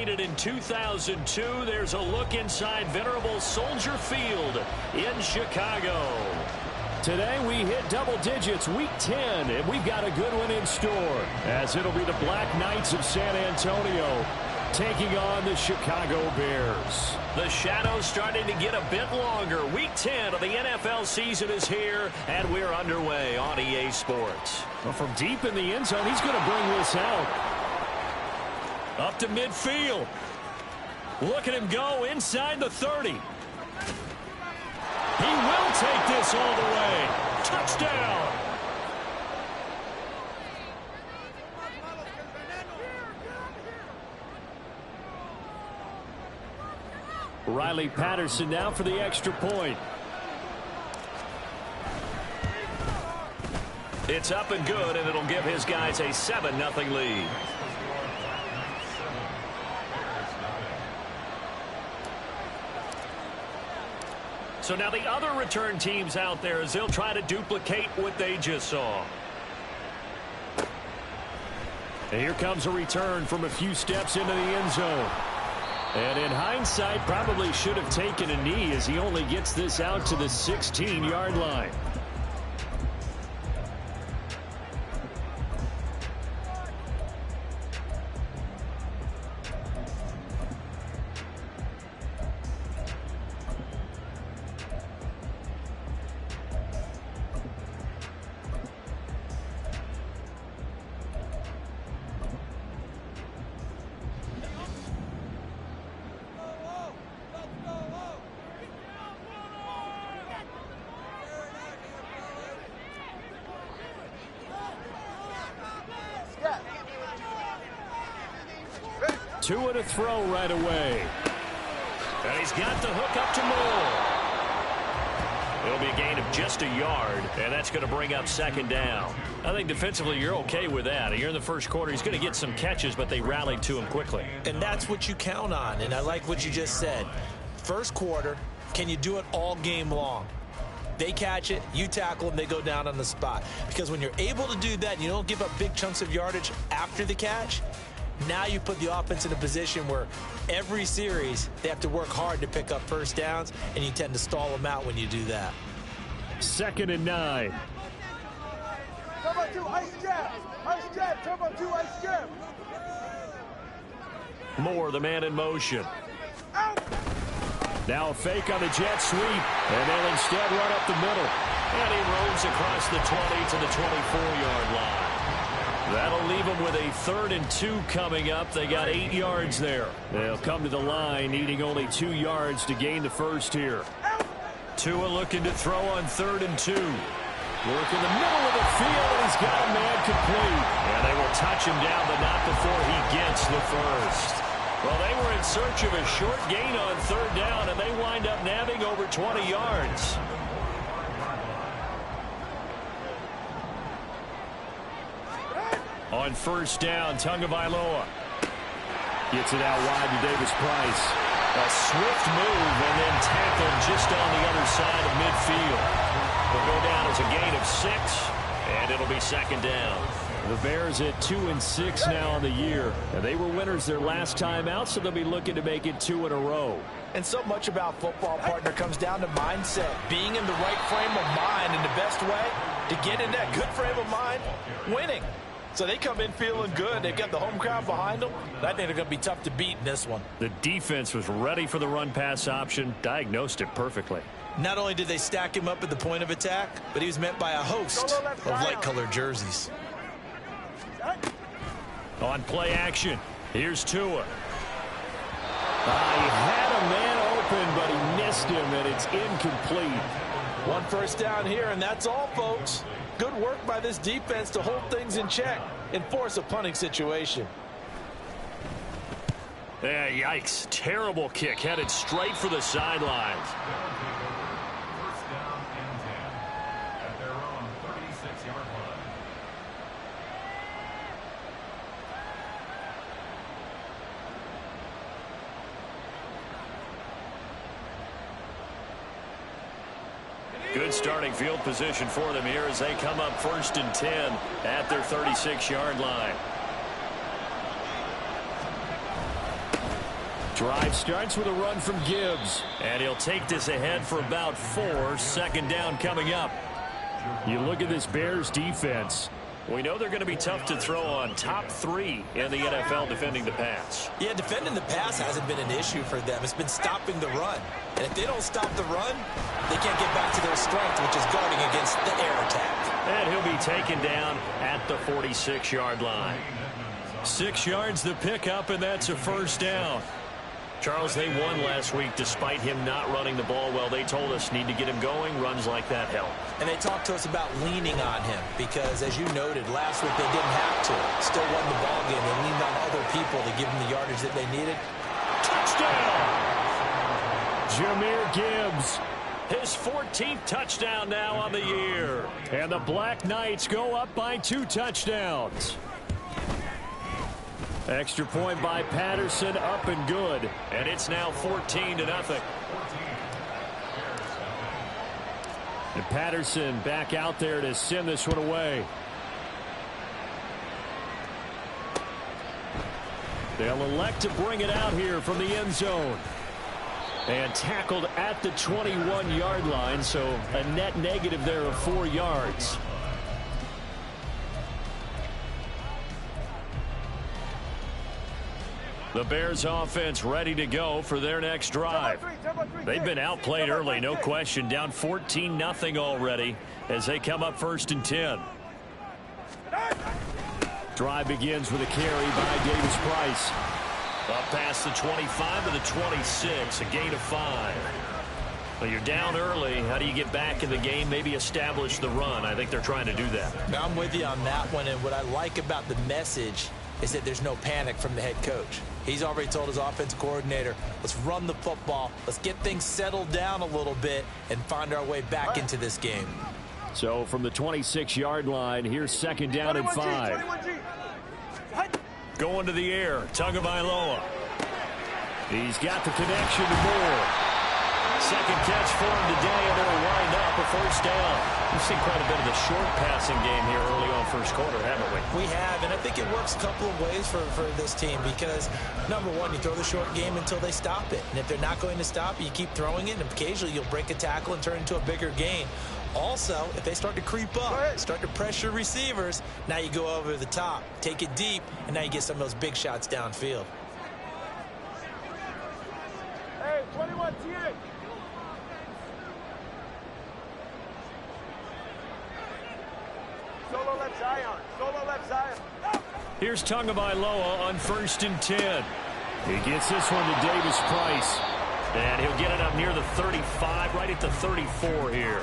originated in 2002. There's a look inside venerable Soldier Field in Chicago. Today we hit double digits, week 10, and we've got a good one in store, as it'll be the Black Knights of San Antonio taking on the Chicago Bears. The shadows starting to get a bit longer. Week 10 of the NFL season is here, and we're underway on EA Sports. Well, from deep in the end zone, he's going to bring this out. Up to midfield. Look at him go inside the 30. He will take this all the way. Touchdown. Riley Patterson now for the extra point. It's up and good, and it'll give his guys a 7-0 lead. So now the other return teams out there, as they'll try to duplicate what they just saw. And here comes a return from a few steps into the end zone. And in hindsight, probably should have taken a knee, as he only gets this out to the 16-yard line. Tua to throw right away. And he's got the hook up to Moore. It'll be a gain of just a yard, and that's going to bring up second down. I think defensively you're okay with that. Here in the first quarter, he's going to get some catches, but they rallied to him quickly. And that's what you count on, and I like what you just said. First quarter, can you do it all game long? They catch it, you tackle them, they go down on the spot. Because when you're able to do that, you don't give up big chunks of yardage after the catch. Now you put the offense in a position where every series they have to work hard to pick up first downs, and you tend to stall them out when you do that. 2nd and 9. Turbo 2, ice jab. Ice jab, turbo 2, ice jab. Moore, the man in motion. Out. Now a fake on the jet sweep, and they'll instead run up the middle. And he roams across the 20 to the 24-yard line. That'll leave them with a 3rd and 2 coming up. They got 8 yards there. They'll come to the line, needing only 2 yards to gain the first here. Tua looking to throw on 3rd and 2. Work in the middle of the field, and he's got a man complete. And they will touch him down, but not before he gets the first. Well, they were in search of a short gain on 3rd down, and they wind up nabbing over 20 yards. On 1st down, Tagovailoa gets it out wide to Davis Price. A swift move and then tackled just on the other side of midfield. Will go down as a gain of 6, and it'll be 2nd down. The Bears at 2-6 now on the year. And they were winners their last time out, so they'll be looking to make it 2 in a row. And so much about football, partner, comes down to mindset. Being in the right frame of mind, and the best way to get in that good frame of mind, winning. So they come in feeling good. They've got the home crowd behind them. I think they're going to be tough to beat in this one. The defense was ready for the run-pass option, diagnosed it perfectly. Not only did they stack him up at the point of attack, but he was met by a host of light-colored jerseys. On play action, here's Tua. He had a man open, but he missed him, and it's incomplete. 1 first down here, and that's all, folks. Good work by this defense to hold things in check and force a punting situation. Yeah, yikes. Terrible kick, headed straight for the sidelines. Good starting field position for them here as they come up 1st and 10 at their 36-yard line. Drive starts with a run from Gibbs. And he'll take this ahead for about 4. Second down coming up. You look at this Bears defense. We know they're going to be tough to throw on. Top 3 in the NFL defending the pass. Yeah, defending the pass hasn't been an issue for them. It's been stopping the run. And if they don't stop the run, they can't get back to their strength, which is guarding against the air attack. And he'll be taken down at the 46-yard line. 6 yards the pickup, and that's a first down. Charles, they won last week despite him not running the ball well. They told us need to get him going. Runs like that help. And they talked to us about leaning on him because, as you noted, last week they didn't have to. Still won the ball game. They leaned on other people to give them the yardage that they needed. Touchdown! Jahmyr Gibbs. His 14th touchdown now on the year. And the Black Knights go up by 2 touchdowns. Extra point by Patterson, up and good. And it's now 14-0. And Patterson back out there to send this one away. They'll elect to bring it out here from the end zone. And tackled at the 21-yard line, so a net negative there of 4 yards. The Bears offense ready to go for their next drive. They've been outplayed early, no question. Down 14-0 already as they come up 1st and 10. Drive begins with a carry by Davis Price. Up past the 25 to the 26, a gain of 5. Well, you're down early. How do you get back in the game? Maybe establish the run. I think they're trying to do that. Now, I'm with you on that one, and what I like about the message is that there's no panic from the head coach. He's already told his offensive coordinator, let's run the football, let's get things settled down a little bit and find our way back into this game. So from the 26-yard line, here's 2nd down and 5. Going to the air, Tagovailoa. He's got the connection to Moore. Second catch for him today, and they'll wind up a first down. We've seen quite a bit of the short passing game here early on first quarter, haven't we? We have, and I think it works a couple of ways for this team because, number one, you throw the short game until they stop it. And if they're not going to stop it, you keep throwing it, and occasionally you'll break a tackle and turn it into a bigger gain. Also, if they start to creep up, start to pressure receivers, now you go over the top, take it deep, and now you get some of those big shots downfield. Hey, 21 TA. Solo left Zion. Solo left Zion. Here's Tagovailoa on 1st and 10. He gets this one to Davis Price. And he'll get it up near the 35, right at the 34 here.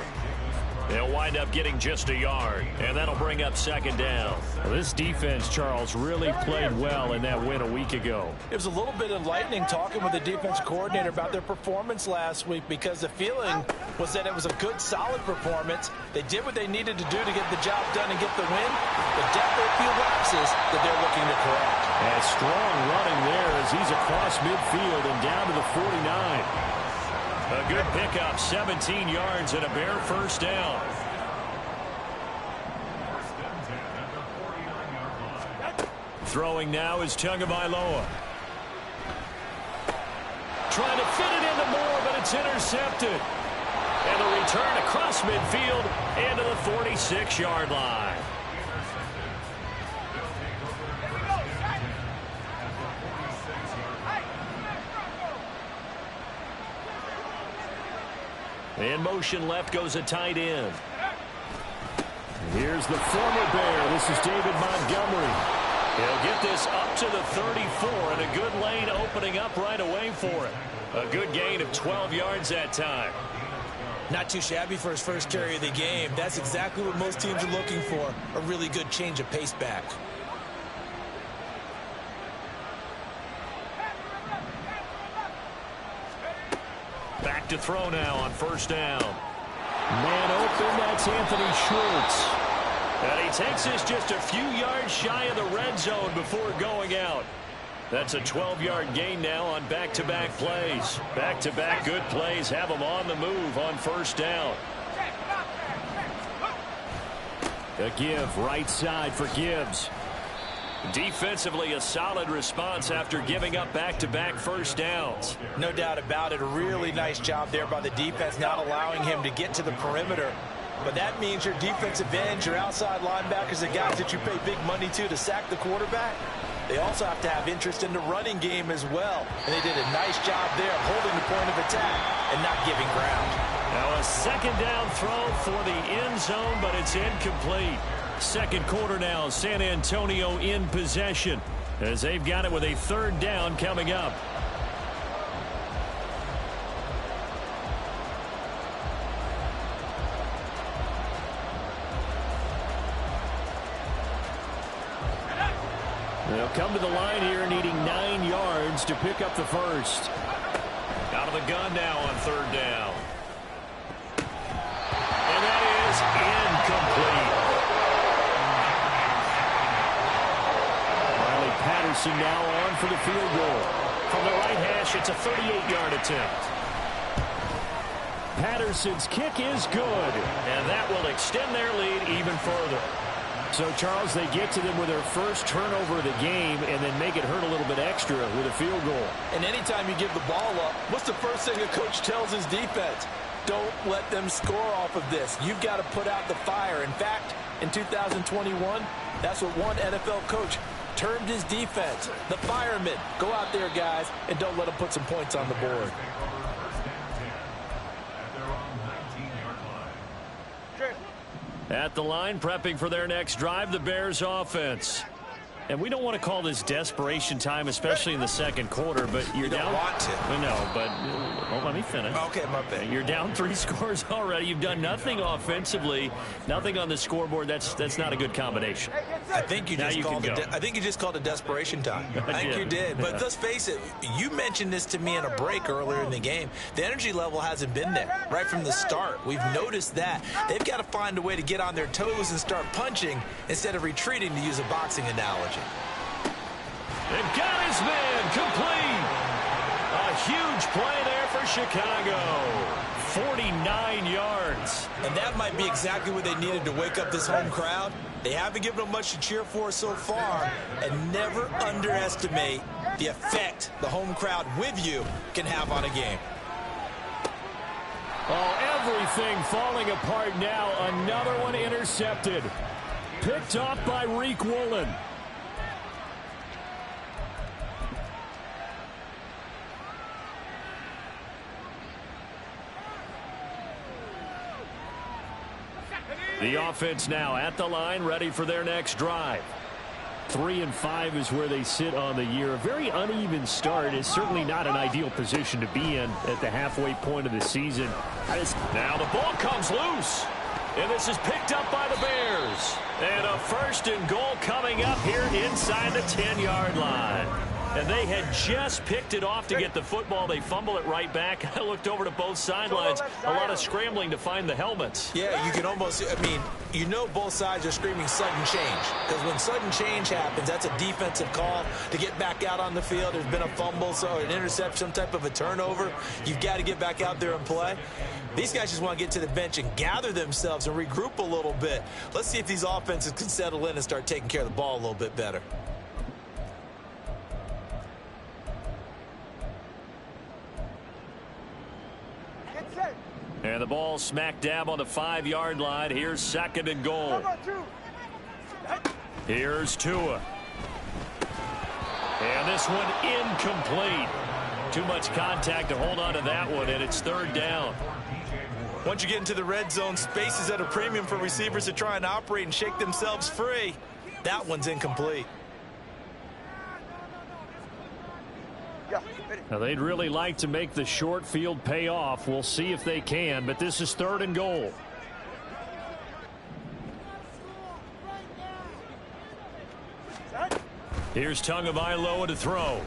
They'll wind up getting just a yard, and that'll bring up 2nd down. Well, this defense, Charles, really played well in that win a week ago. It was a little bit enlightening talking with the defensive coordinator about their performance last week because the feeling was that it was a good, solid performance. They did what they needed to do to get the job done and get the win, but definitely a few lapses that they're looking to correct. And strong running there as he's across midfield and down to the 49. A good pickup, 17 yards and a Bear first down. Throwing now is Tagovailoa. Trying to fit it into Moore, but it's intercepted. And the return across midfield into the 46-yard line. In motion left goes a tight end. Here's the former Bear. This is David Montgomery. He'll get this up to the 34, and a good lane opening up right away for it. A good gain of 12 yards that time. Not too shabby for his first carry of the game. That's exactly what most teams are looking for, a really good change of pace back. Back to throw now on 1st down. Man open, that's Anthony Schwartz. And he takes this just a few yards shy of the red zone before going out. That's a 12-yard gain now on back-to-back plays. Back-to-back good plays have him on the move on 1st down. A give right side for Gibbs. Defensively, a solid response after giving up back-to-back first downs. No doubt about it. A really nice job there by the defense, not allowing him to get to the perimeter. But that means your defensive ends, your outside linebackers, the guys that you pay big money to sack the quarterback, they also have to have interest in the running game as well. And they did a nice job there of holding the point of attack and not giving ground. Now a second down throw for the end zone, but it's incomplete. Second quarter now, San Antonio in possession as they've got it with a third down coming up. They'll come to the line here needing 9 yards to pick up the first. Out of the gun now on third down. And that is incomplete. Riley Patterson now on for the field goal. From the right hash, it's a 38-yard attempt. Patterson's kick is good, and that will extend their lead even further. So, Charles, they get to them with their first turnover of the game and then make it hurt a little bit extra with a field goal. And anytime you give the ball up, what's the first thing a coach tells his defense? Don't let them score off of this. You've got to put out the fire. In fact, in 2021, that's what one NFL coach termed his defense, the firemen. Go out there, guys, and don't let them put some points on the board. At the line, prepping for their next drive, the Bears offense. And we don't want to call this desperation time, especially in the second quarter, but you're down. You don't want to. No, but let me finish. Okay, my bad. You're down 3 scores already. You've done nothing offensively, nothing on the scoreboard. That's not a good combination. I think you just called it desperation time. I think you did. But let's face it, you mentioned this to me in a break earlier in the game. The energy level hasn't been there right from the start. We've noticed that. They've got to find a way to get on their toes and start punching instead of retreating, to use a boxing analogy. They've got his man complete. A huge play there for Chicago. 49 yards. And that might be exactly what they needed to wake up this home crowd. They haven't given them much to cheer for so far. And never underestimate the effect the home crowd with you can have on a game. Oh, everything falling apart now. Another one intercepted. Picked off by Riq Woolen. The offense now at the line, ready for their next drive. 3-5 is where they sit on the year. A very uneven start is certainly not an ideal position to be in at the halfway point of the season. Now the ball comes loose, and this is picked up by the Bears. And a 1st and goal coming up here inside the 10-yard line. And they had just picked it off to get the football. They fumble it right back. I looked over to both sidelines. A lot of scrambling to find the helmets. Yeah, you can almost, you know both sides are screaming sudden change. Because when sudden change happens, that's a defensive call to get back out on the field. There's been a fumble, so an interception, some type of a turnover. You've got to get back out there and play. These guys just want to get to the bench and gather themselves and regroup a little bit. Let's see if these offenses can settle in and start taking care of the ball a little bit better. And the ball smack dab on the 5-yard line. Here's 2nd and goal. Here's Tua. And this one incomplete. Too much contact to hold on to that one, and it's 3rd down. Once you get into the red zone, space is at a premium for receivers to try and operate and shake themselves free. That one's incomplete. Now, they'd really like to make the short field pay off. We'll see if they can, but this is 3rd and goal. Here's Tagovailoa to throw.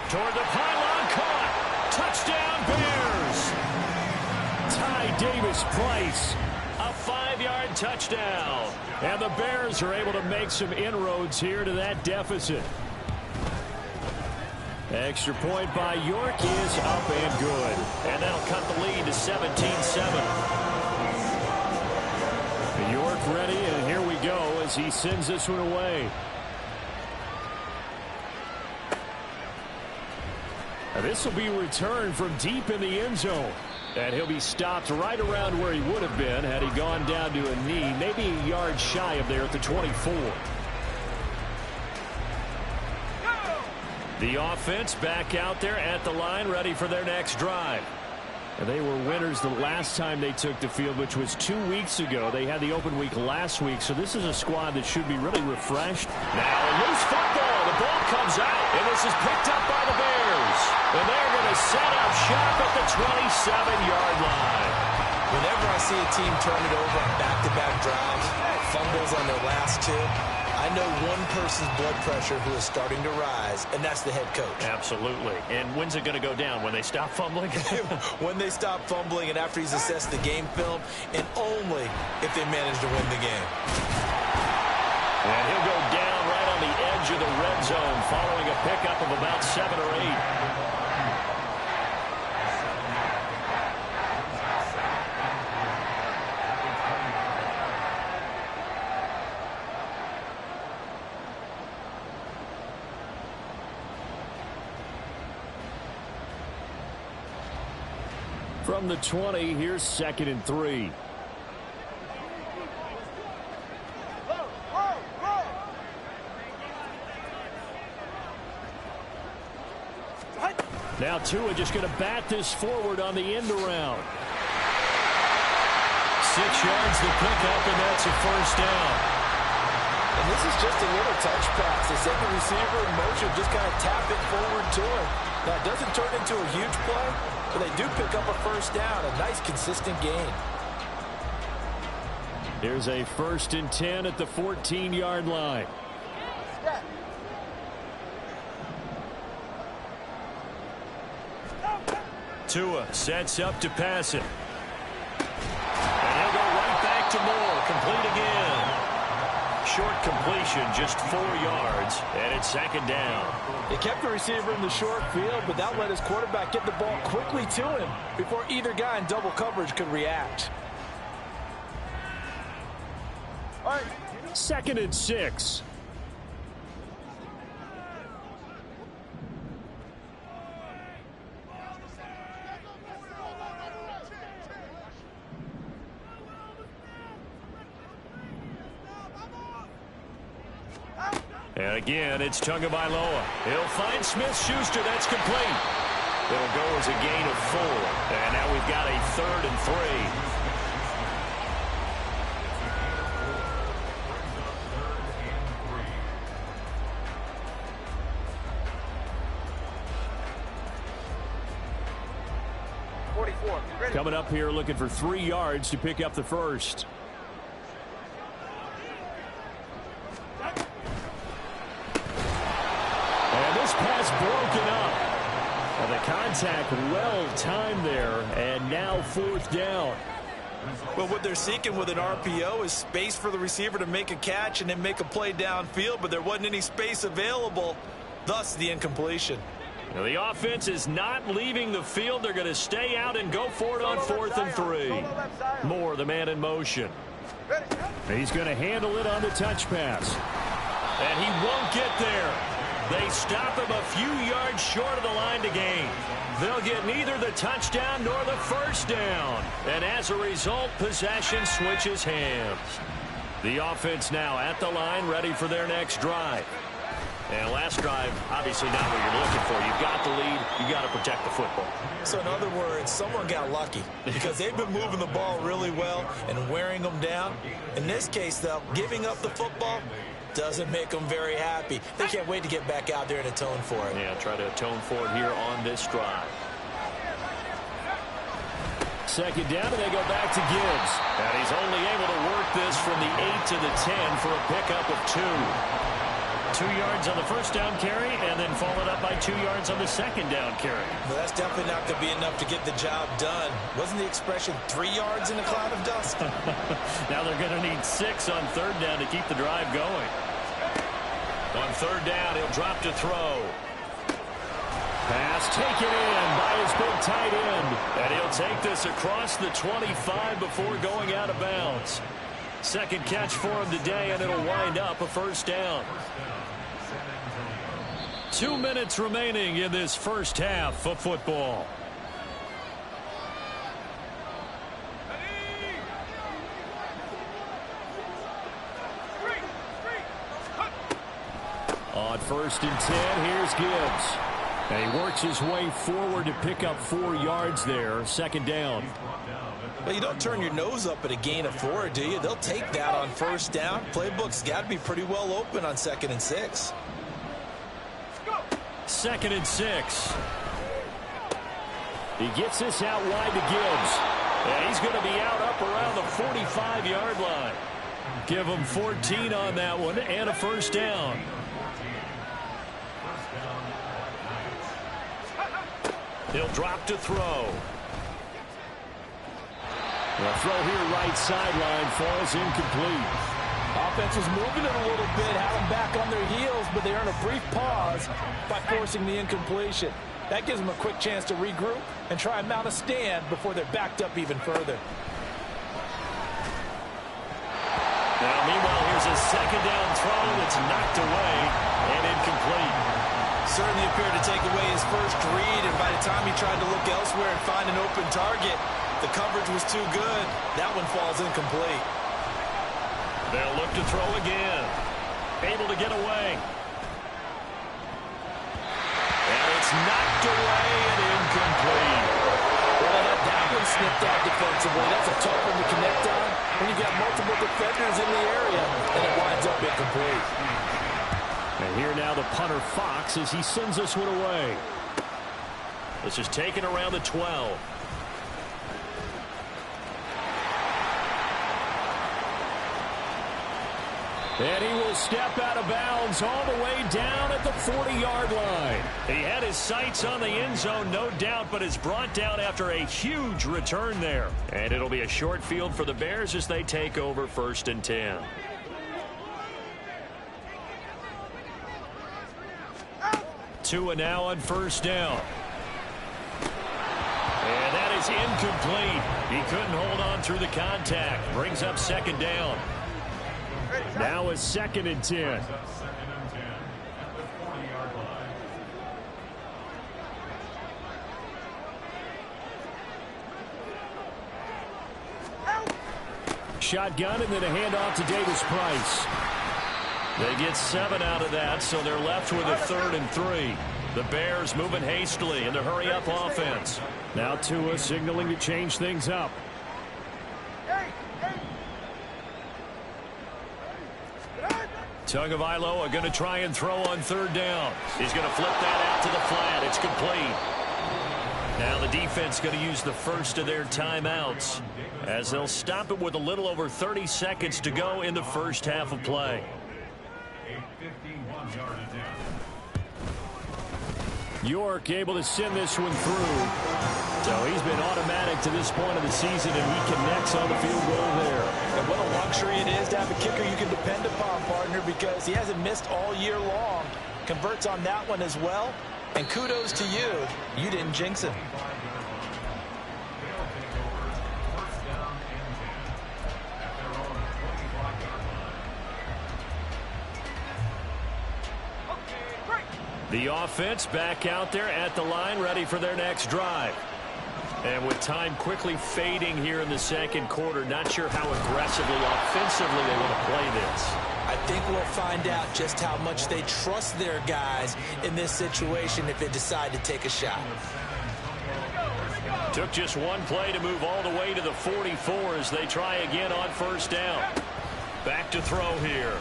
Toward the pylon, caught. Touchdown, Bears. Ty Davis-Price, a 5-yard touchdown. And the Bears are able to make some inroads here to that deficit. Extra point by York is up and good. And that'll cut the lead to 17-7. York ready, and here we go as he sends this one away. This will be returned from deep in the end zone. And he'll be stopped right around where he would have been had he gone down to a knee, maybe a yard shy of there at the 24. The offense back out there at the line, ready for their next drive. And they were winners the last time they took the field, which was 2 weeks ago. They had the open week last week, so this is a squad that should be really refreshed. Now a loose football. The ball comes out, and this is picked up by the Bears. And they're going to set up shop at the 27-yard line. Whenever I see a team turn it over on back-to-back drives, fumbles on their last two, I know one person's blood pressure who is starting to rise, and that's the head coach. Absolutely. And when's it going to go down? When they stop fumbling? When they stop fumbling and after he's assessed the game film, and only if they manage to win the game. And he'll go down right on the edge of the red zone following a pickup of about 7 or 8. From the 20, here's 2nd and 3. Now Tua just going to bat this forward on the end around. 6 yards the pickup, and that's a first down. And this is just a little touch pass. They send the receiver in motion, just kind of tap it forward to him. Now, it doesn't turn into a huge play, but they do pick up a first down, a nice, consistent gain. Here's a 1st and 10 at the 14-yard line. Tua sets up to pass it. And he'll go right back to Moore. Complete again. Short completion, just 4 yards, and it's 2nd down. They kept the receiver in the short field, but that let his quarterback get the ball quickly to him before either guy in double coverage could react. 2nd and 6. And again, it's Tagovailoa. He'll find Smith-Schuster. That's complete. It'll go as a gain of 4. And now we've got a 3rd and 3. Coming up here looking for 3 yards to pick up the first. And this pass broken up. And the contact well timed there, and now 4th down. Well, what they're seeking with an RPO is space for the receiver to make a catch and then make a play downfield, but there wasn't any space available, thus the incompletion. Now the offense is not leaving the field. They're going to stay out and go for it on 4th and 3. Moore, the man in motion. He's going to handle it on the touch pass. And he won't get there. They stop him a few yards short of the line to gain. They'll get neither the touchdown nor the first down. And as a result, possession switches hands. The offense now at the line, ready for their next drive. And last drive, obviously not what you're looking for. You've got the lead. You've got to protect the football. So in other words, someone got lucky because they've been moving the ball really well and wearing them down. In this case, though, giving up the football doesn't make them very happy. They can't wait to get back out there and atone for it. Yeah, try to atone for it here on this drive. 2nd down, and they go back to Gibbs. And he's only able to work this from the 8 to the 10 for a pickup of 2. 2 yards on the first down carry, and then followed up by 2 yards on the second down carry. Well, that's definitely not going to be enough to get the job done. Wasn't the expression 3 yards in a cloud of dust? Now they're going to need 6 on 3rd down to keep the drive going. On 3rd down, he'll drop to throw. Pass taken in by his big tight end. And he'll take this across the 25 before going out of bounds. 2nd catch for him today, and it'll wind up a first down. 2 minutes remaining in this first half of football. On 1st and 10, here's Gibbs. And he works his way forward to pick up 4 yards there. 2nd down. Well, you don't turn your nose up at a gain of 4, do you? They'll take that on 1st down. Playbook's got to be pretty well open on 2nd and 6. 2nd and 6. He gets this out wide to Gibbs. And he's going to be out up around the 45-yard line. Give him 14 on that one and a 1st down. He'll drop to throw. The throw here right sideline falls incomplete. Offense was moving it a little bit, had them back on their heels, but they earn a brief pause by forcing the incompletion. That gives them a quick chance to regroup and try and mount a stand before they're backed up even further. Now, meanwhile, here's a 2nd down throw that's knocked away and incomplete. Certainly appeared to take away his first read, and by the time he tried to look elsewhere and find an open target, the coverage was too good. That one falls incomplete. They'll look to throw again. Able to get away. And it's knocked away and incomplete. Well, that one snipped out defensively. That's a tough one to connect on when you've got multiple defenders in the area, and it winds up incomplete. And here now the punter Fox as he sends this one away. This is taken around the 12. And he will step out of bounds all the way down at the 40-yard line. He had his sights on the end zone, no doubt, but is brought down after a huge return there. And it'll be a short field for the Bears as they take over 1st and 10. Tua now on 1st down. And that is incomplete. He couldn't hold on through the contact. Brings up 2nd down. Now a 2nd and 10. Shotgun and then a handoff to Davis Price. They get 7 out of that, so they're left with a 3rd and 3. The Bears moving hastily in the hurry-up offense. Now Tua signaling to change things up. Tagovailoa going to try and throw on 3rd down. He's going to flip that out to the flat. It's complete. Now the defense going to use the first of their timeouts as they'll stop it with a little over 30 seconds to go in the first half of play. York able to send this one through. So he's been automatic to this point of the season, and he connects on the field goal there. And what a luxury it is to have a kicker you can depend upon, partner, because he hasn't missed all year long. Converts on that one as well. And kudos to you. You didn't jinx him. The offense back out there at the line, ready for their next drive. And with time quickly fading here in the 2nd quarter, not sure how aggressively, offensively they want to play this. I think we'll find out just how much they trust their guys in this situation if they decide to take a shot. Took just one play to move all the way to the 44 as they try again on 1st down. Back to throw here.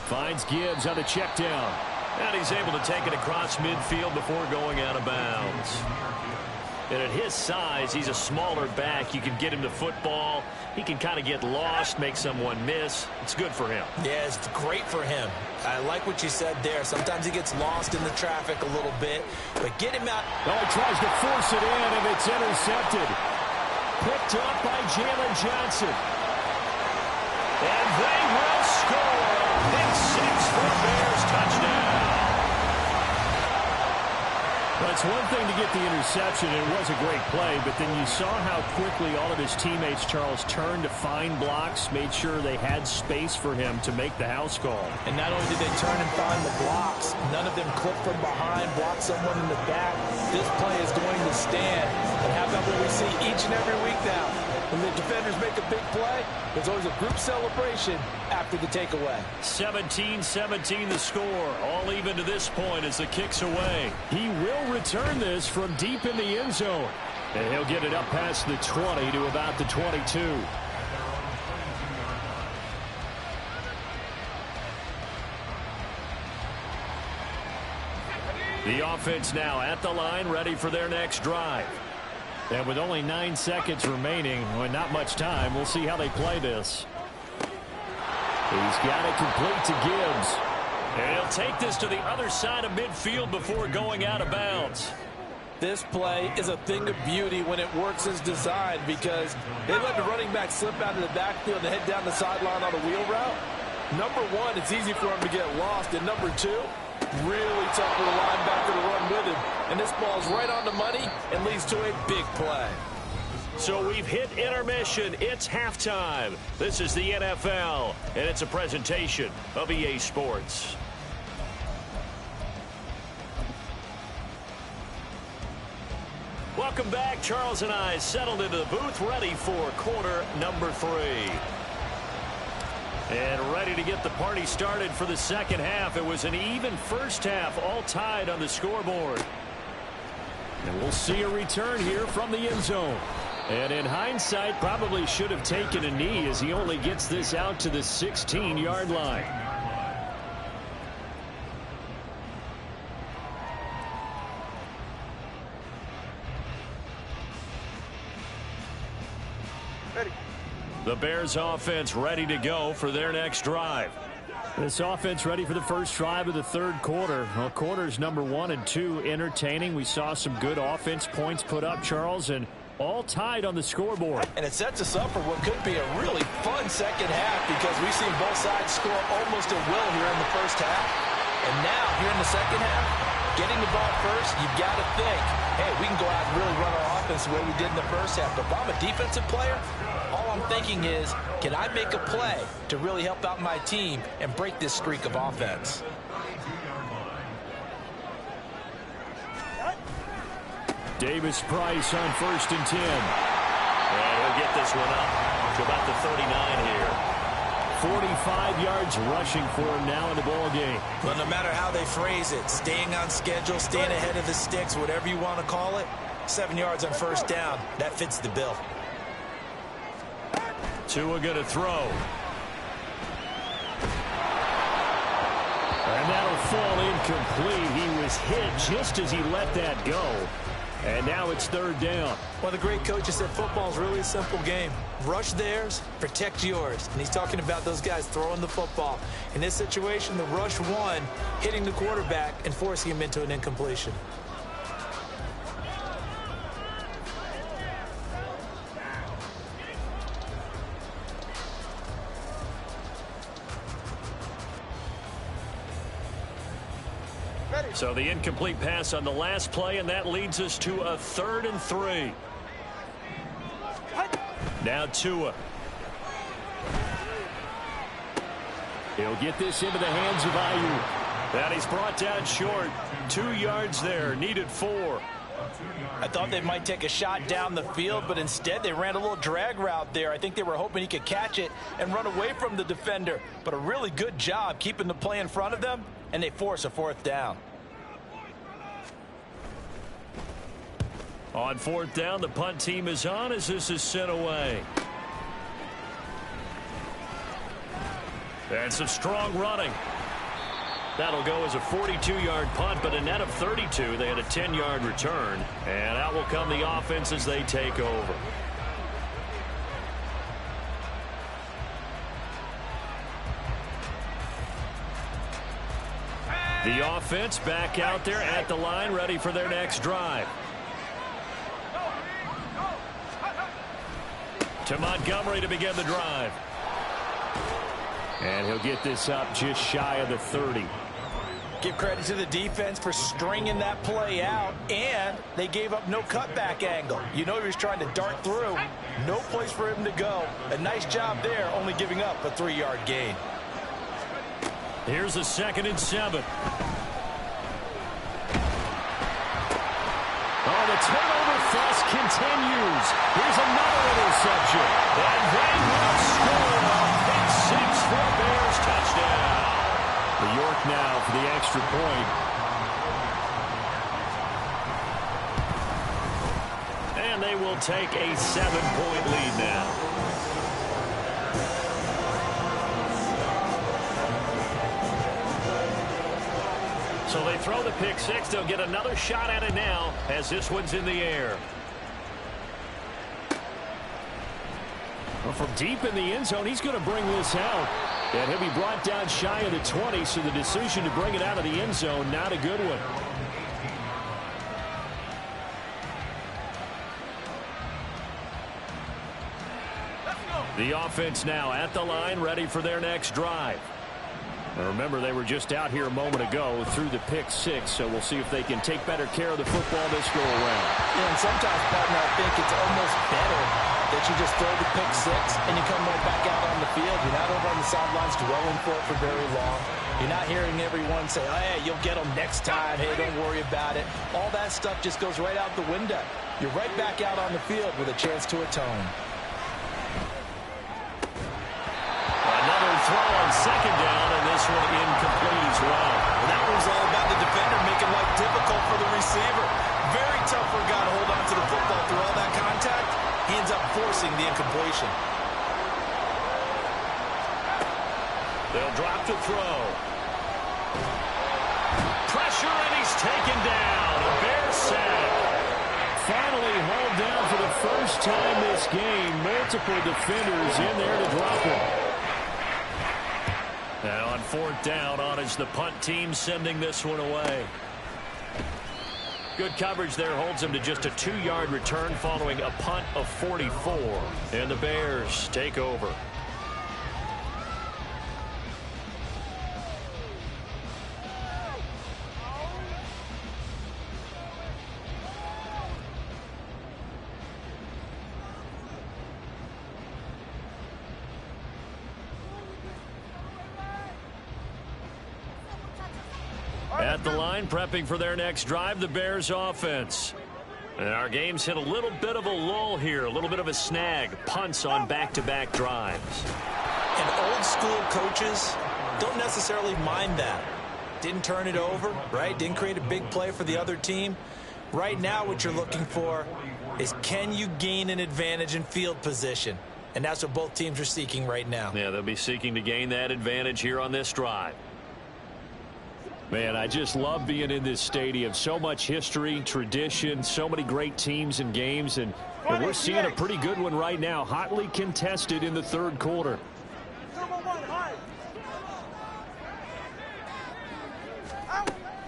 Finds Gibbs on the check down. And he's able to take it across midfield before going out of bounds. And at his size, he's a smaller back. You can get him the football. He can kind of get lost, make someone miss. It's good for him. Yeah, it's great for him. I like what you said there. Sometimes he gets lost in the traffic a little bit, but get him out. Oh, he tries to force it in, and it's intercepted. Picked up by Jalen Johnson. And they will score. Pick 6 for the Bears. Touchdown. Well, it's one thing to get the interception, and it was a great play, but then you saw how quickly all of his teammates, Charles, turned to find blocks, made sure they had space for him to make the house call. And not only did they turn and find the blocks, none of them clipped from behind, blocked someone in the back. This play is going to stand. And how about what we see each and every week now? When the defenders make a big play, there's always a group celebration after the takeaway. 17-17 the score. All even to this point as the kick's away. He will return this from deep in the end zone. And he'll get it up past the 20 to about the 22. The offense now at the line, ready for their next drive. And with only 9 seconds remaining, well, not much time, we'll see how they play this. He's got it complete to Gibbs. And he'll take this to the other side of midfield before going out of bounds. This play is a thing of beauty when it works as designed because they let the running back slip out of the backfield and head down the sideline on a wheel route. Number one, it's easy for him to get lost. And number two, really tough for the linebacker to run with him. And this ball's right on the money and leads to a big play. So we've hit intermission. It's halftime. This is the NFL, and it's a presentation of EA Sports. Welcome back. Charles and I settled into the booth, ready for quarter number 3. And ready to get the party started for the second half. It was an even first half, all tied on the scoreboard. And we'll see a return here from the end zone. And in hindsight, probably should have taken a knee as he only gets this out to the 16-yard line. Ready. The Bears offense ready to go for their next drive. This offense ready for the first drive of the third quarter. Well, quarters number 1 and 2 entertaining. We saw some good offense points put up, Charles, and all tied on the scoreboard. And it sets us up for what could be a really fun second half because we've seen both sides score almost at will here in the first half. And now, here in the second half, getting the ball first, you've got to think, hey, we can go out and really run our offense the way we did in the first half. But if I'm a defensive player, all I'm thinking is, can I make a play to really help out my team and break this streak of offense? Davis-Price on 1st and 10. And he'll get this one up to about the 39 here. 45 yards rushing for him now in the ball game. Well, no matter how they phrase it, staying on schedule, staying ahead of the sticks, whatever you want to call it, 7 yards on first down, that fits the bill. Tua going to throw. And that'll fall incomplete. He was hit just as he let that go. And now it's 3rd down. One of the great coaches said football is really a simple game. Rush theirs, protect yours. And he's talking about those guys throwing the football. In this situation, the rush one, hitting the quarterback and forcing him into an incompletion. So the incomplete pass on the last play, and that leads us to a 3rd and 3. Now Tua. He'll get this into the hands of Aiyuk. And he's brought down short. 2 yards there, needed 4. I thought they might take a shot down the field, but instead they ran a little drag route there. I think they were hoping he could catch it and run away from the defender. But a really good job keeping the play in front of them, and they force a 4th down. On 4th down, the punt team is on as this is sent away. And some strong running. That'll go as a 42-yard punt, but a net of 32. They had a 10-yard return. And out will come the offense as they take over. The offense back out there at the line, ready for their next drive. To Montgomery to begin the drive. And he'll get this up just shy of the 30. Give credit to the defense for stringing that play out, and they gave up no cutback angle. You know he was trying to dart through. No place for him to go. A nice job there, only giving up a 3-yard gain. Here's a 2nd and 7. Oh, the turnover fuss continues. Here's another interception. And they will score a pick 6 for a Bears touchdown. The York now for the extra point. And they will take a 7-point lead now. So they throw the pick 6. They'll get another shot at it now as this one's in the air. Well, from deep in the end zone, he's going to bring this out. And he'll be brought down shy of the 20, so the decision to bring it out of the end zone, not a good one. The offense now at the line, ready for their next drive. Now remember, they were just out here a moment ago through the pick 6, so we'll see if they can take better care of the football this go around. Yeah, and sometimes, partner, I think it's almost better that you just throw the pick 6 and you come right back out on the field. You're not over on the sidelines dwelling for it for very long. You're not hearing everyone say, oh, hey, you'll get them next time. Hey, don't worry about it. All that stuff just goes right out the window. You're right back out on the field with a chance to atone. Another throw on 2nd down, and this one incomplete as well. And that was all about the defender making life difficult for the receiver. Very tough for a guy to hold on to the football through all that contact. He ends up forcing the incompletion. They'll drop to throw. Pressure, and he's taken down. A Bear sack. Finally hauled down for the first time this game. Multiple defenders in there to drop him. Now on 4th down, on is the punt team sending this one away. Good coverage there holds him to just a 2-yard return following a punt of 44. And the Bears take over. At the line, prepping for their next drive, the Bears offense. And our game's hit a little bit of a lull here, a little bit of a snag. Punts on back-to-back drives. And old school coaches don't necessarily mind that. Didn't turn it over, right? Didn't create a big play for the other team. Right now what you're looking for is, can you gain an advantage in field position? And that's what both teams are seeking right now. Yeah, they'll be seeking to gain that advantage here on this drive. Man, I just love being in this stadium. So much history, tradition, so many great teams and games, and we're seeing a pretty good one right now. Hotly contested in the 3rd quarter.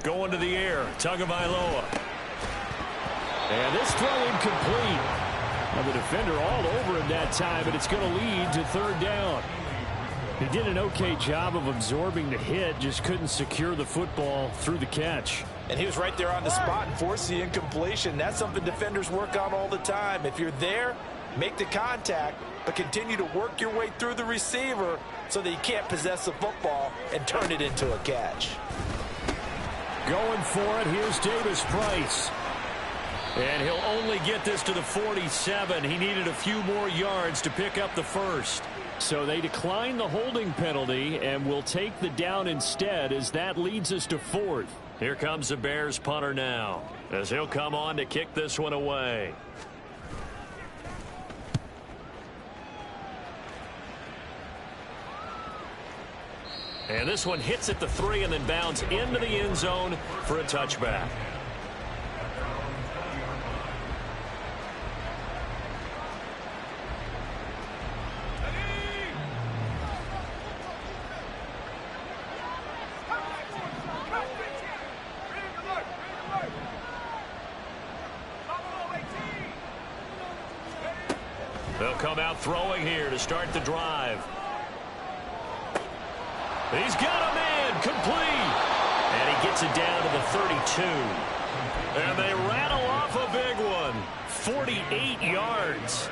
Going to the air, Tagovailoa. And this throw incomplete. Now the defender all over him that time, and it's going to lead to 3rd down. He did an okay job of absorbing the hit, just couldn't secure the football through the catch. And he was right there on the spot and forced the incompletion. That's something defenders work on all the time. If you're there, make the contact, but continue to work your way through the receiver so that you can't possess the football and turn it into a catch. Going for it, here's Davis Price. And he'll only get this to the 47. He needed a few more yards to pick up the first. So they decline the holding penalty and will take the down instead, as that leads us to 4th. Here comes the Bears punter now, as he'll come on to kick this one away. And this one hits at the 3 and then bounds into the end zone for a touchback. They'll come out throwing here to start the drive. He's got a man complete. And he he gets it down to the 32. And they rattle off a big one. 48 yards.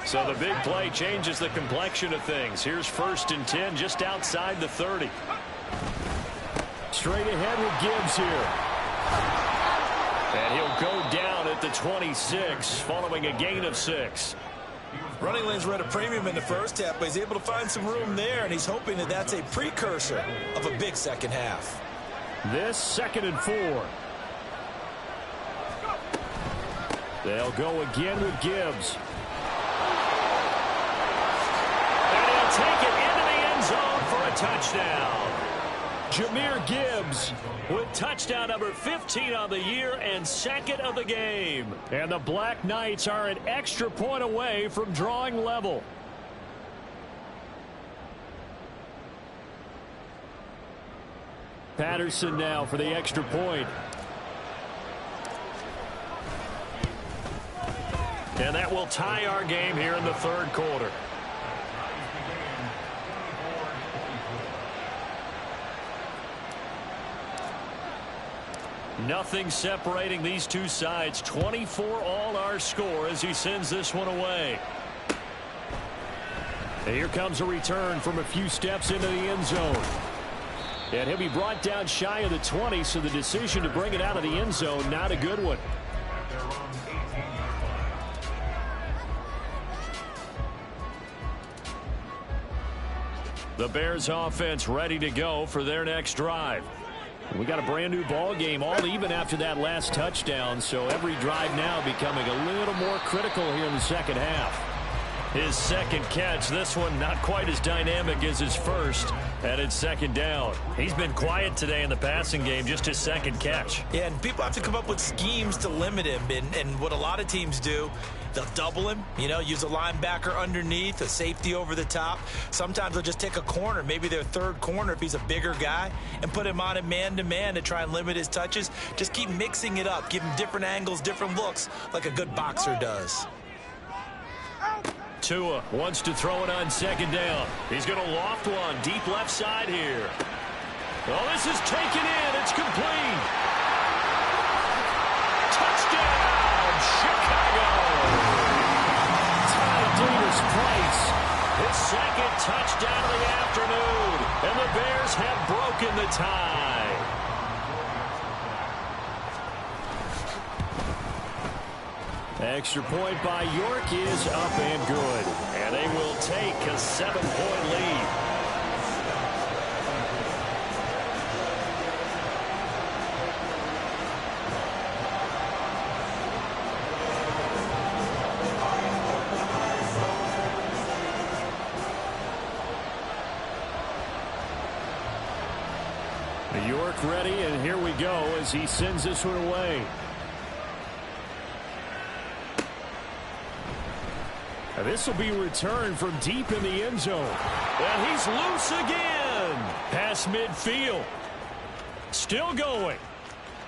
So the big play changes the complexion of things. Here's 1st and 10 just outside the 30. Straight ahead with Gibbs here. And he'll go down at the 26 following a gain of 6. Running lanes were at a premium in the first half, but he's able to find some room there, and he's hoping that that's a precursor of a big second half. This 2nd and 4. They'll go again with Gibbs. And he'll take it into the end zone for a touchdown. Jahmyr Gibbs with touchdown number 15 on the year and 2nd of the game. And the Black Knights are an extra point away from drawing level. Patterson now for the extra point. And that will tie our game here in the 3rd quarter. Nothing separating these two sides. 24 all our score as he sends this one away. And here comes a return from a few steps into the end zone. And he'll be brought down shy of the 20, so the decision to bring it out of the end zone, not a good one. The Bears offense ready to go for their next drive. We got a brand new ball game, all even after that last touchdown, so every drive now becoming a little more critical here in the second half. His 2nd catch, this one not quite as dynamic as his first, and it's 2nd down. He's been quiet today in the passing game, just his 2nd catch. Yeah, and people have to come up with schemes to limit him, and what a lot of teams do, they'll double him, use a linebacker underneath, a safety over the top. Sometimes they'll just take a corner, maybe their 3rd corner if he's a bigger guy, and put him on a man-to-man to try and limit his touches. Just keep mixing it up, give him different angles, different looks, like a good boxer does. Tua wants to throw it on 2nd down. He's going to loft one deep left side here. Oh, this is taken in. It's complete. Touchdown, Chicago. Ty Davis-Price, his 2nd touchdown of the afternoon. And the Bears have broken the tie. Extra point by York is up and good. And they will take a 7-point lead. York ready, and here we go as he sends this one away. This will be returned from deep in the end zone. And he's loose again. Past midfield. Still going.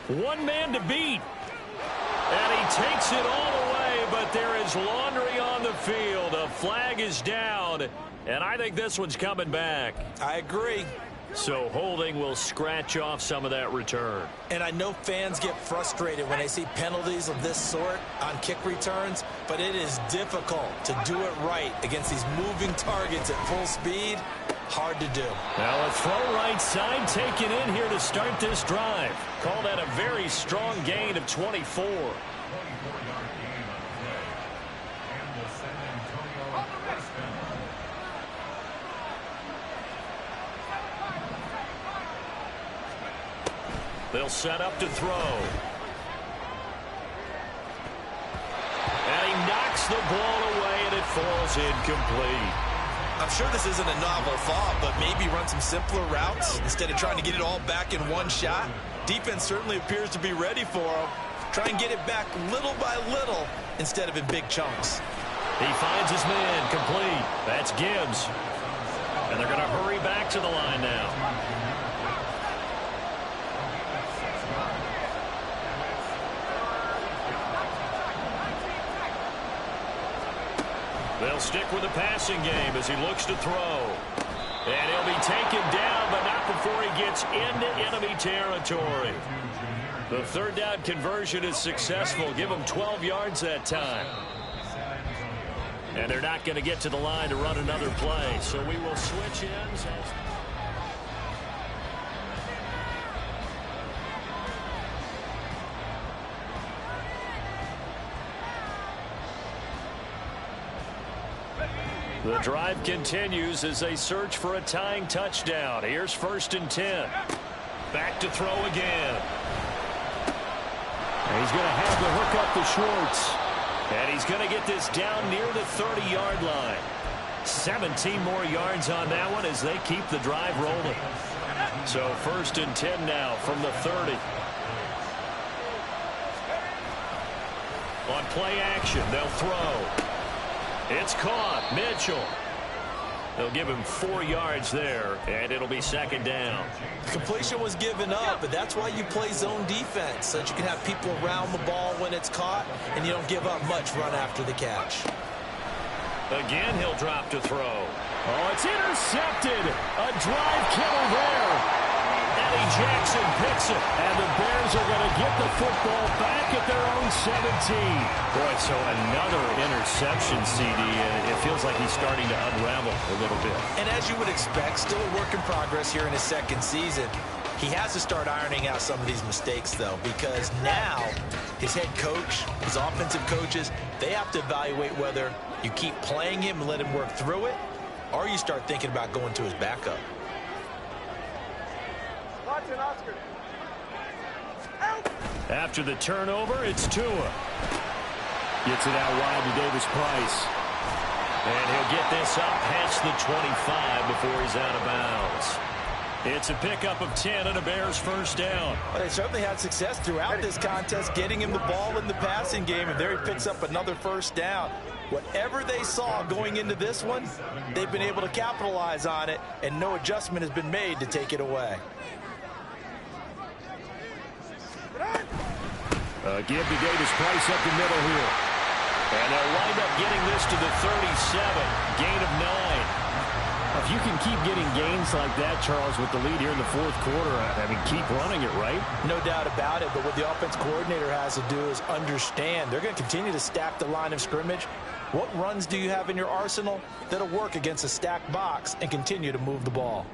One man to beat. And he takes it all away, but there is laundry on the field. A flag is down, and I think this one's coming back. I agree. So holding will scratch off some of that return. And I know fans get frustrated when they see penalties of this sort on kick returns, but it is difficult to do it right against these moving targets at full speed. Hard to do. Now a throw right side taken in here to start this drive. Call that a very strong gain of 24. They'll set up to throw. And he knocks the ball away, and it falls incomplete. I'm sure this isn't a novel thought, but maybe run some simpler routes instead of trying to get it all back in one shot. Defense certainly appears to be ready for him. Try and get it back little by little instead of in big chunks. He finds his man complete. That's Gibbs. And they're going to hurry back to the line now. They'll stick with the passing game as he looks to throw. And he'll be taken down, but not before he gets into enemy territory. The third down conversion is successful. Give him 12 yards that time. And they're not going to get to the line to run another play. So we will switch ends. The drive continues as they search for a tying touchdown. Here's 1st and 10. Back to throw again. And he's going to have to hook up the Schwartz. And he's going to get this down near the 30-yard line. 17 more yards on that one as they keep the drive rolling. So 1st and 10 now from the 30. On play action, they'll throw. It's caught. Mitchell. They'll give him 4 yards there, and it'll be 2nd down. Completion was given up, but that's why you play zone defense, so that you can have people around the ball when it's caught, and you don't give up much run after the catch. Again, he'll drop to throw. Oh, it's intercepted. A drive killer there. Eddie Jackson picks it, and the Bears are going to get the football back at their own 17. Boy, so another interception, CD, and it feels like he's starting to unravel a little bit. And as you would expect, still a work in progress here in his 2nd season. He has to start ironing out some of these mistakes, though, because now his head coach, his offensive coaches, they have to evaluate whether you keep playing him and let him work through it, or you start thinking about going to his backup. Oscar. After the turnover, it's Tua. Gets it out wide to Davis Price. And he'll get this up past the 25 before he's out of bounds. It's a pickup of 10 and a Bears 1st down. Well, they certainly had success throughout this contest getting him the ball in the passing game, and there he picks up another 1st down. Whatever they saw going into this one, they've been able to capitalize on it, and no adjustment has been made to take it away. Give to Davis Price up the middle here. And they'll wind up getting this to the 37. Gain of 9. If you can keep getting gains like that, Charles, with the lead here in the 4th quarter, I mean, keep running it, right? No doubt about it, but what the offense coordinator has to do is understand they're going to continue to stack the line of scrimmage. What runs do you have in your arsenal that'll work against a stacked box and continue to move the ball?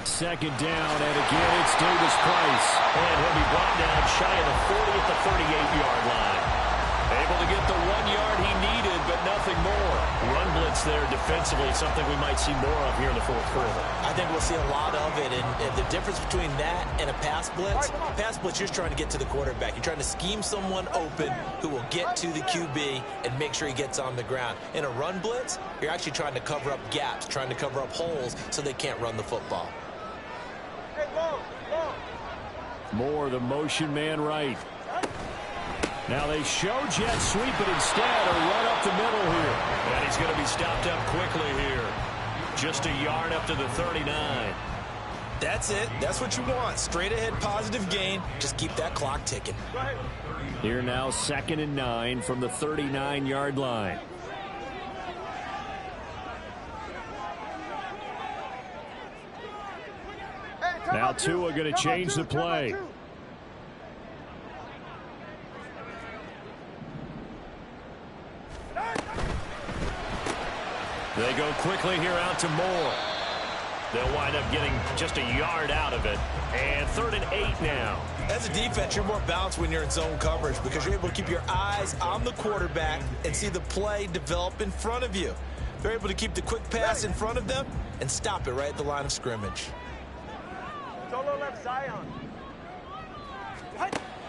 Second down, and again it's Davis Price. And he'll be brought down shy of the 40 at the 38-yard line. Able to get the 1 yard he needed, but nothing more. Run blitz there defensively, something we might see more of here in the 4th quarter. I think we'll see a lot of it, and the difference between that and a pass blitz, you're trying to get to the quarterback. You're trying to scheme someone open who will get to the QB and make sure he gets on the ground. In a run blitz, you're actually trying to cover up gaps, trying to cover up holes so they can't run the football. More the motion man right. Now they show jet sweep, but instead a run up the middle here. And he's going to be stopped up quickly here. Just a yard up to the 39. That's it. That's what you want. Straight ahead positive gain. Just keep that clock ticking. Here now 2nd and 9 from the 39-yard line. Now Tua going to change the play. They go quickly here out to Moore. They'll wind up getting just a yard out of it. And 3rd and 8 now. As a defense, you're more balanced when you're in zone coverage because you're able to keep your eyes on the quarterback and see the play develop in front of you. They're able to keep the quick pass in front of them and stop it right at the line of scrimmage. Solo left Zion.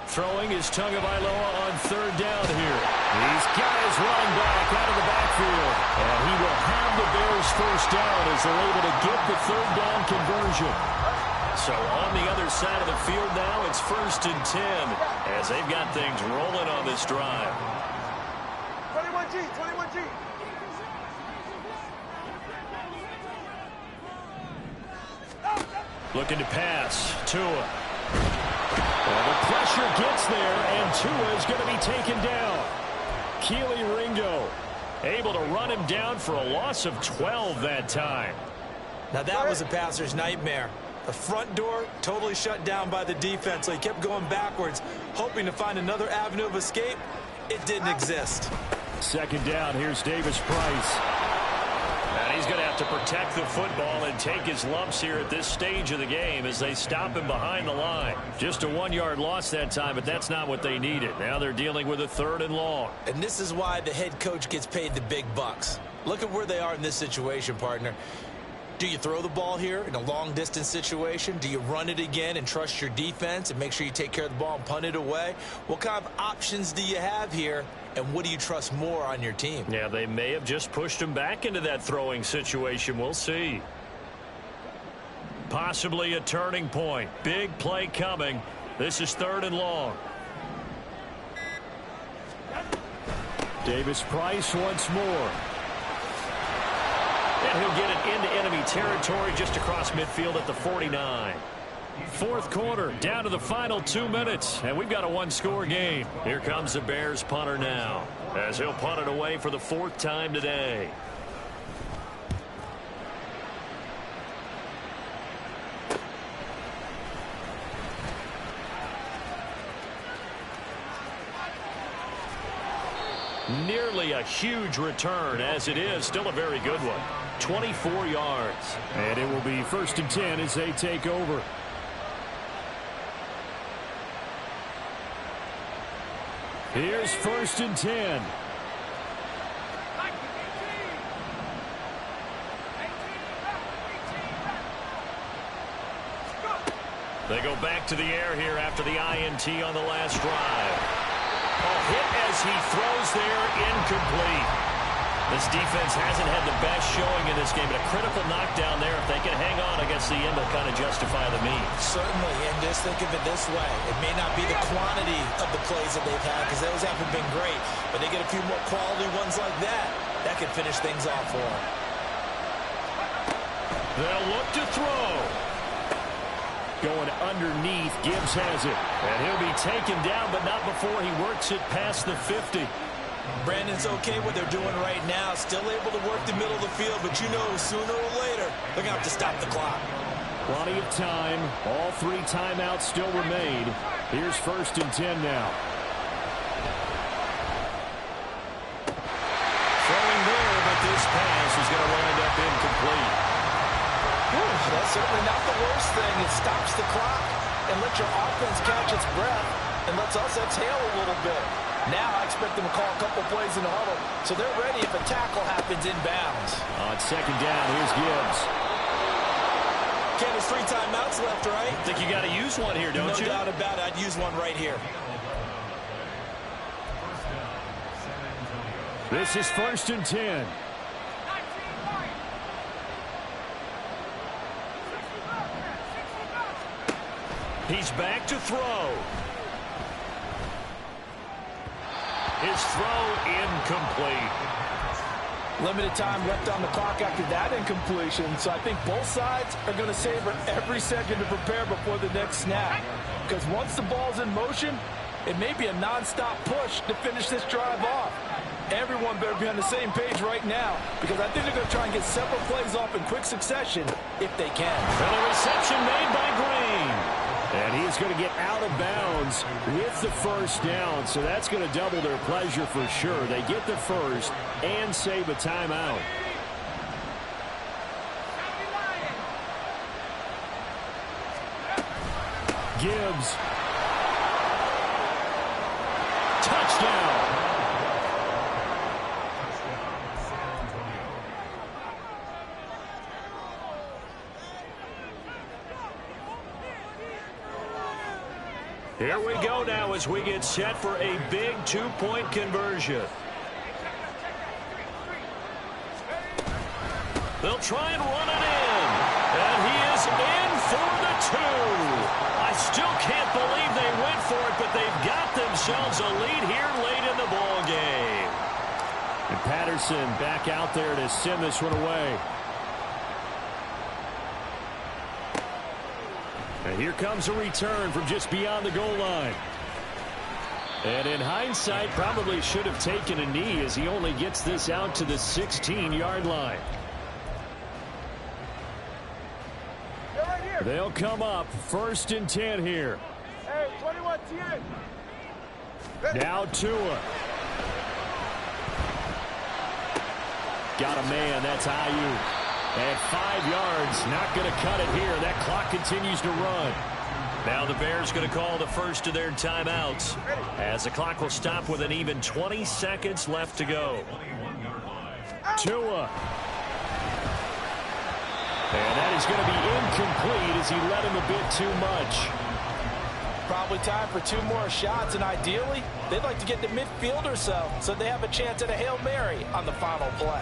Throwing is Tagovailoa on 3rd down here. He's got his running back out of the backfield. And he will have the Bears 1st down as they're able to get the 3rd down conversion. So on the other side of the field now, it's 1st and 10 as they've got things rolling on this drive. 21G, 21G. Looking to pass. Tua. Well, the pressure gets there, and Tua is going to be taken down. Keely Ringo able to run him down for a loss of 12 that time. Now that was a passer's nightmare. The front door totally shut down by the defense, so he kept going backwards, hoping to find another avenue of escape. It didn't exist. Second down, here's Davis Price. And he's going to have to protect the football and take his lumps here at this stage of the game as they stop him behind the line. Just a 1-yard loss that time, but that's not what they needed. Now they're dealing with a 3rd and long. And this is why the head coach gets paid the big bucks. Look at where they are in this situation, partner. Do you throw the ball here in a long-distance situation? Do you run it again and trust your defense and make sure you take care of the ball and punt it away? What kind of options do you have here, and what do you trust more on your team? Yeah, they may have just pushed him back into that throwing situation. We'll see. Possibly a turning point. Big play coming. This is 3rd and long. Davis Price once more. And he'll get it into enemy territory just across midfield at the 49. 4th quarter, down to the final 2 minutes, and we've got a 1-score game. Here comes the Bears punter now, as he'll punt it away for the 4th time today. Nearly a huge return, as it is still a very good one. 24 yards. And it will be 1st and 10 as they take over. Here's 1st and 10. They go back to the air here after the INT on the last drive. A hit as he throws there, incomplete. This defense hasn't had the best showing in this game, but a critical knockdown there. If they can hang on against the end, they'll kind of justify the means. Certainly, and just think of it this way. It may not be the quantity of the plays that they've had, because those haven't been great, but they get a few more quality ones like that. That could finish things off for them. They'll look to throw. Going underneath, Gibbs has it. And he'll be taken down, but not before he works it past the 50. Brandon's okay what they're doing right now. Still able to work the middle of the field, but you know sooner or later they're going to have to stop the clock. Plenty of time. All 3 timeouts still remain. Here's 1st and 10 now. Throwing there, but this pass is going to wind up incomplete. That's certainly not the worst thing. It stops the clock and lets your offense catch its breath and lets us exhale a little bit. Now I expect them to call a couple plays in the huddle, so they're ready if a tackle happens inbounds. On 2nd down, here's Gibbs. Ken, there's 3 timeouts left, right? I think you got to use one here, don't you? No doubt about it. I'd use one right here. This is 1st and 10. He's back to throw. His throw incomplete. Limited time left on the clock after that incompletion, so I think both sides are going to savor every second to prepare before the next snap. Because once the ball's in motion, it may be a non-stop push to finish this drive off. Everyone better be on the same page right now, because I think they're going to try and get several plays off in quick succession if they can. And a reception made by Green. And he's going to get out of bounds with the 1st down, so that's going to double their pleasure for sure. They get the 1st and save a timeout. Gibbs. Touchdown. Here we go now as we get set for a big 2-point conversion. They'll try and run it in. And he is in for the 2. I still can't believe they went for it, but they've got themselves a lead here late in the ball game. And Patterson back out there to send this one away. And here comes a return from just beyond the goal line. And in hindsight, probably should have taken a knee as he only gets this out to the 16-yard line. Right here. They'll come up 1st and 10 here. Hey, 21 10. Now Tua. Got a man. That's Ayuk. And 5 yards. Not going to cut it here. That clock continues to run. Now the Bears going to call the first of their timeouts as the clock will stop with an even 20 seconds left to go. Tua. And that is going to be incomplete as he led him a bit too much. Probably time for 2 more shots, and ideally, they'd like to get to midfield or so they have a chance at a Hail Mary on the final play.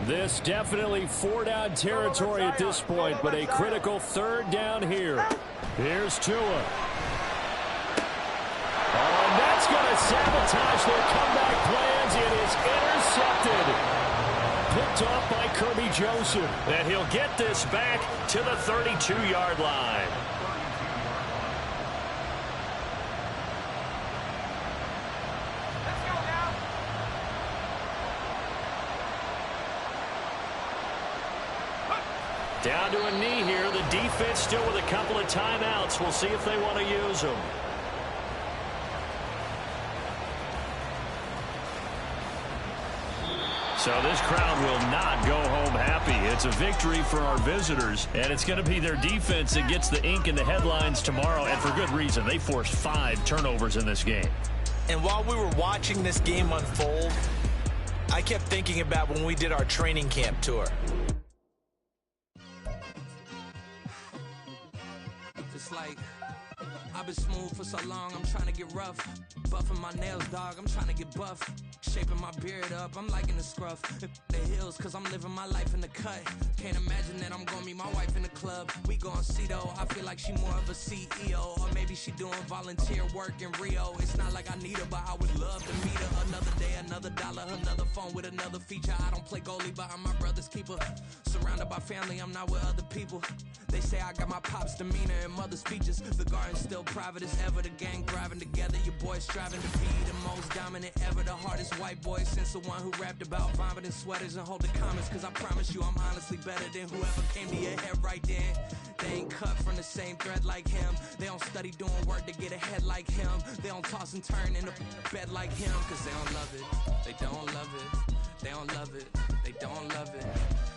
This definitely 4-down territory at this point, but a critical 3rd down here. Here's Tua. Oh, and that's going to sabotage their comeback plans. It is intercepted. Picked off by Kirby Joseph. And he'll get this back to the 32-yard line. Down to a knee here. The defense still with a couple of timeouts. We'll see if they want to use them. So this crowd will not go home happy. It's a victory for our visitors, and it's going to be their defense that gets the ink in the headlines tomorrow, and for good reason. They forced 5 turnovers in this game. And while we were watching this game unfold, I kept thinking about when we did our training camp tour. It's like I've been smooth for so long, I'm trying to get rough. Buffing my nails, dog, I'm trying to get buff. Shaping my beard up, I'm liking the scruff. The hills, cause I'm living my life in the cut. Can't imagine that I'm gonna meet my wife in the club. We gon' see though, I feel like she more of a CEO. Or maybe she doing volunteer work in Rio. It's not like I need her, but I would love to meet her. Another day, another dollar, another phone with another feature. I don't play goalie, but I'm my brother's keeper. Surrounded by family, I'm not with other people. They say I got my pop's demeanor and mother's features. The garden's still private as ever. The gang thriving together. Your boy striving to be the most dominant ever. The hardest white boy since the one who rapped about vomiting sweaters and hold the comments. Cause I promise you I'm honestly better than whoever came to your head right then. They ain't cut from the same thread like him. They don't study doing work to get ahead like him. They don't toss and turn in the bed like him. Cause they don't love it. They don't love it. They don't love it. They don't love it.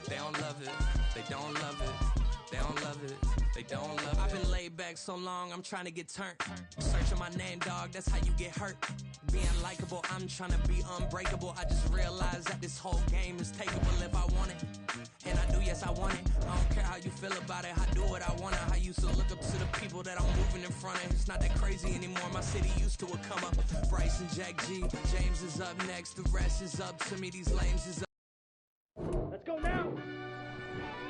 They don't love it. They don't love it. They don't love it. They don't love it. I've been laid back so long, I'm trying to get turned. Searching my name, dog, that's how you get hurt. Being likable, I'm trying to be unbreakable. I just realized that this whole game is takeable if I want it. And I do, yes, I want it. I don't care how you feel about it. I do what I want. I used to look up to the people that I'm moving in front of. It's not that crazy anymore. My city used to a come up. Bryce and Jack G. James is up next. The rest is up to me. These lames is